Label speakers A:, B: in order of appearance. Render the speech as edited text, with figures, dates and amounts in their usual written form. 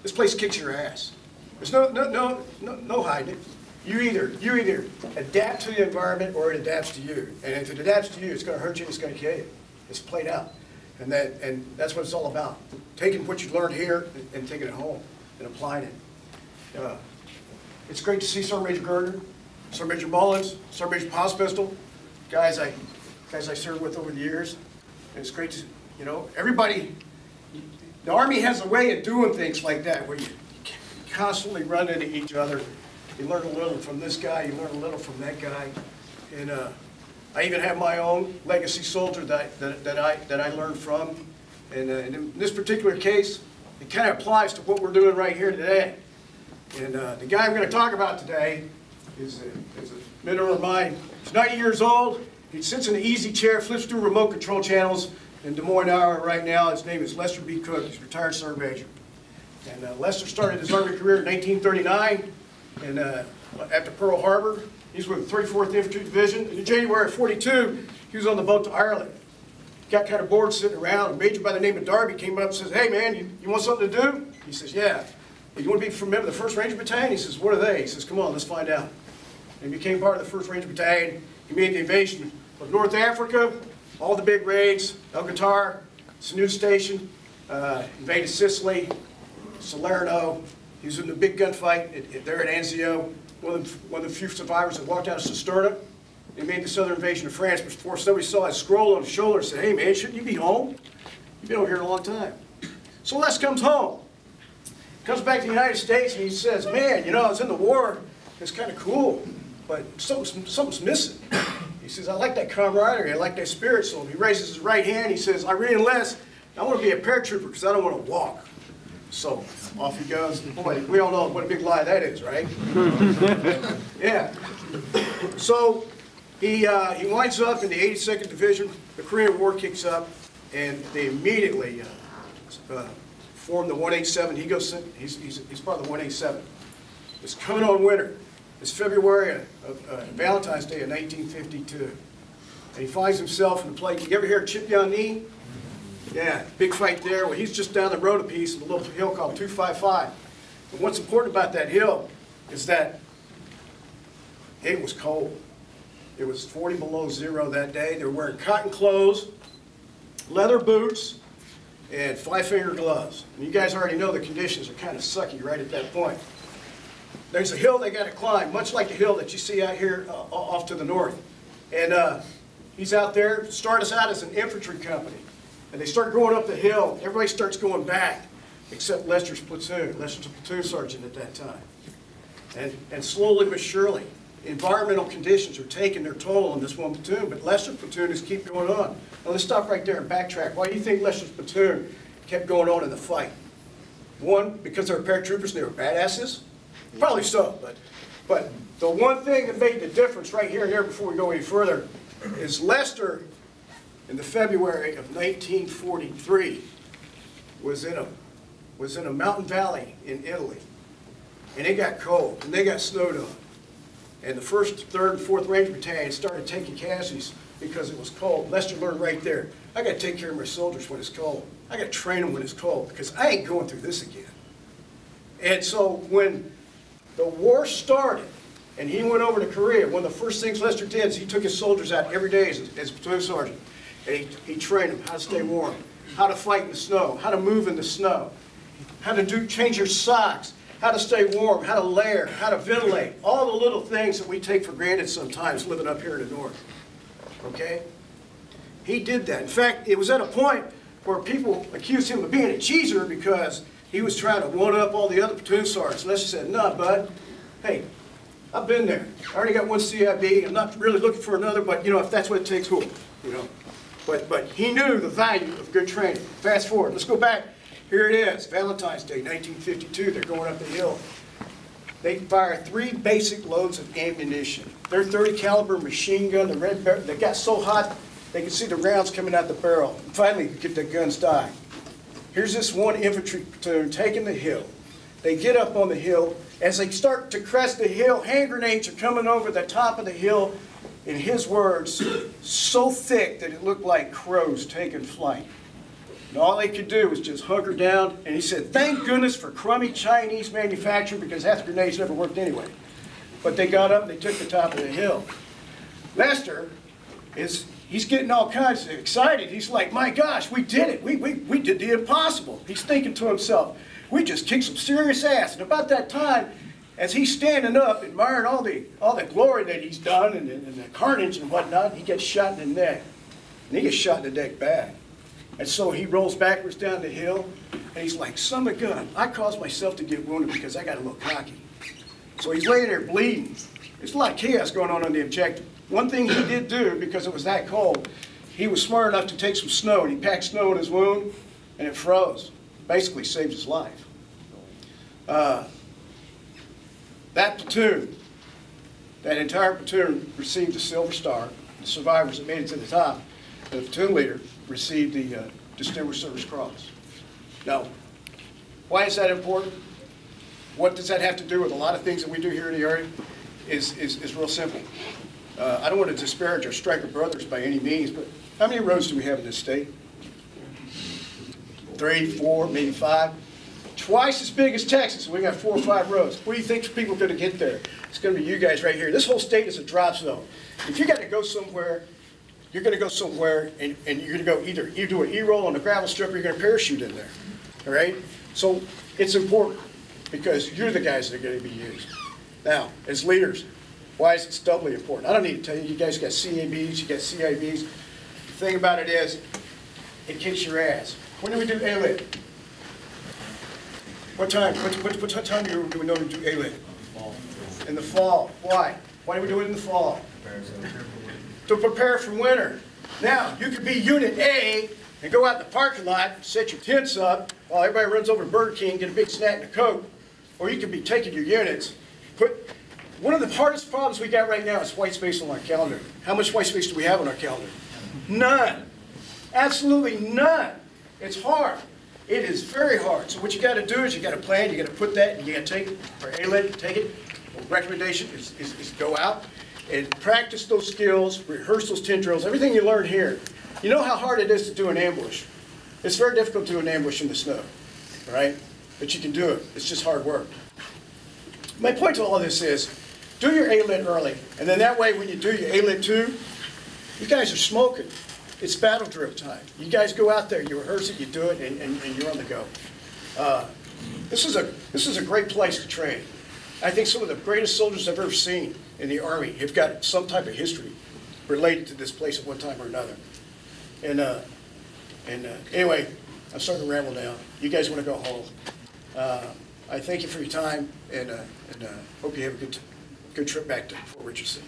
A: This place kicks your ass. There's no hiding it. You either adapt to the environment or it adapts to you. And if it adapts to you, it's going to hurt you, it's going to kill you. It's played out. And that's what it's all about. Taking what you learned here and taking it home and applying it. It's great to see Sergeant Major Gardner, Sergeant Major Mullins, Sergeant Major Pospistol, guys I served with over the years. And it's great to, you know, everybody, the Army has a way of doing things like that where you constantly run into each other. You learn a little from this guy, you learn a little from that guy. And I even have my own legacy soldier that I learned from. And in this particular case, it kind of applies to what we're doing right here today. And the guy I'm going to talk about today is a mentor of mine. He's 90 years old. He sits in an easy chair, flips through remote control channels in Des Moines, Iowa right now. His name is Lester B. Cook. He's a retired Sergeant Major. And Lester started his Army career in 1939. And after Pearl Harbor, he's with the 34th Infantry Division. In January of '42, he was on the boat to Ireland. Got kind of bored sitting around. A major by the name of Darby came up and says, "Hey man, you want something to do?" He says, "Yeah." "You want to be a member of the 1st Ranger Battalion?" He says, "What are they?" He says, "Come on, let's find out." And he became part of the 1st Ranger Battalion. He made the invasion of North Africa, all the big raids, El Qatar, Sinout Station, invaded Sicily, Salerno. He was in the big gunfight there at Anzio. One of the few survivors that walked out of Cisterna. He made the southern invasion of France before somebody saw his scroll on his shoulder and said, "Hey man, shouldn't you be home? You've been over here a long time." So Les comes home. Comes back to the United States and he says, "Man, you know, I was in the war. It's kind of cool, but something's missing." He says, "I like that camaraderie. I like that spirit." So he raises his right hand. He says, "I re-enlist. I want to be a paratrooper because I don't want to walk." So off he goes. Boy, we all know what a big lie that is, right? Yeah. So he winds up in the 82nd Division. The Korean War kicks up, and they immediately form the 187. He goes. He's part of the 187. It's coming on winter. It's February of Valentine's Day of 1952, and he finds himself in the place. You ever hear of Chip Yon Knee? Yeah, big fight there. Well, he's just down the road a piece in a little hill called 255. And what's important about that hill is that it was cold. It was 40 below zero that day. They were wearing cotton clothes, leather boots, and 5-finger gloves. And you guys already know the conditions are kind of sucky right at that point. There's a hill they got to climb, much like the hill that you see out here off to the north. And he's out there, started us out as an infantry company. And they start going up the hill. Everybody starts going back, except Lester's platoon. Lester's a platoon sergeant at that time. And slowly but surely, environmental conditions are taking their toll on this one platoon, but Lester's platoon is keep going on. Now let's stop right there and backtrack. Why do you think Lester's platoon kept going on in the fight? One, because they were paratroopers and they were badasses? Probably so, but the one thing that made the difference right here and there before we go any further is Lester, in the February of 1943, was in a mountain valley in Italy, and it got cold and they got snowed on, and the 1st, 3rd, and 4th Ranger Battalion started taking casualties because it was cold. Lester learned right there, I got to take care of my soldiers when it's cold. I got to train them when it's cold because I ain't going through this again. And so when the war started, and he went over to Korea, one of the first things Lester did is he took his soldiers out every day as a platoon sergeant. And he trained them how to stay warm, how to fight in the snow, how to move in the snow, how to change your socks, how to stay warm, how to layer, how to ventilate, all the little things that we take for granted sometimes living up here in the north. Okay? He did that. In fact, it was at a point where people accused him of being a cheeser because he was trying to one-up all the other platoon sergeants. Lester said, "No, bud. Hey, I've been there. I already got one CIB. I'm not really looking for another, but you know, if that's what it takes, cool. You know." But he knew the value of good training. Fast forward. Let's go back. Here it is, Valentine's Day, 1952. They're going up the hill. They fire 3 basic loads of ammunition. Their .30 caliber machine gun, the red barrel, they got so hot they could see the rounds coming out the barrel. And finally, get the guns die. Here's this one infantry platoon taking the hill. They get up on the hill. As they start to crest the hill, hand grenades are coming over the top of the hill, in his words, so thick that it looked like crows taking flight. And all they could do was just hunker down, and he said, thank goodness for crummy Chinese manufacturing, because half the grenades never worked anyway. But they got up and they took the top of the hill. Lester he's getting all kinds of excited. He's like, my gosh, we did it. We did the impossible. He's thinking to himself, we just kicked some serious ass. And about that time, as he's standing up, admiring all the glory that he's done and the carnage and whatnot, he gets shot in the neck. And he gets shot in the neck bad. And so he rolls backwards down the hill, and he's like, son of a gun, I caused myself to get wounded because I got a little cocky. So he's laying there bleeding. There's a lot of chaos going on the objective. One thing he did do, because it was that cold, he was smart enough to take some snow, and he packed snow in his wound, and it froze. Basically saved his life. That platoon, that entire platoon received the Silver Star. The survivors that made it to the top, the platoon leader received the Distinguished Service Cross. Now, why is that important? What does that have to do with a lot of things that we do here in the area? Is real simple. I don't want to disparage our Stryker brothers by any means, but how many roads do we have in this state? 3, 4, maybe 5. Twice as big as Texas, and we got 4 or 5 roads. What do you think people are going to get there? It's going to be you guys right here. This whole state is a drop zone. If you got to go somewhere, you're going to go somewhere, and you're going to go either you do an E-roll on the gravel strip, or you're going to parachute in there. All right? So it's important because you're the guys that are going to be used. Now, as leaders, why is it doubly important? I don't need to tell you. You guys got CABs, you got CIBs. The thing about it is, it kicks your ass. When do we do A-Lit? What time? What time do we know to do A-Lit? In the fall. Why? Why do we do it in the fall? To prepare for winter. Now, you could be Unit A and go out in the parking lot, set your tents up, while everybody runs over to Burger King, get a big snack and a Coke. Or you could be taking your units. One of the hardest problems we got right now is white space on our calendar. How much white space do we have on our calendar? None. Absolutely none. It's hard. It is very hard. So what you got to do is you got to plan, you got to put that, and you got to take it, for A-Lit, take it. The recommendation is go out and practice those skills, rehearse those tent drills, everything you learn here. You know how hard it is to do an ambush. It's very difficult to do an ambush in the snow, all right? But you can do it. It's just hard work. My point to all of this is, do your A-Lit early, and then that way when you do your A-Lit 2, you guys are smoking. It's battle drill time. You guys go out there, you rehearse it, you do it, and you're on the go. This is a great place to train. I think some of the greatest soldiers I've ever seen in the Army have got some type of history related to this place at one time or another. Anyway, I'm starting to ramble now. You guys want to go home. I thank you for your time, and hope you have a good trip back to Fort Richardson.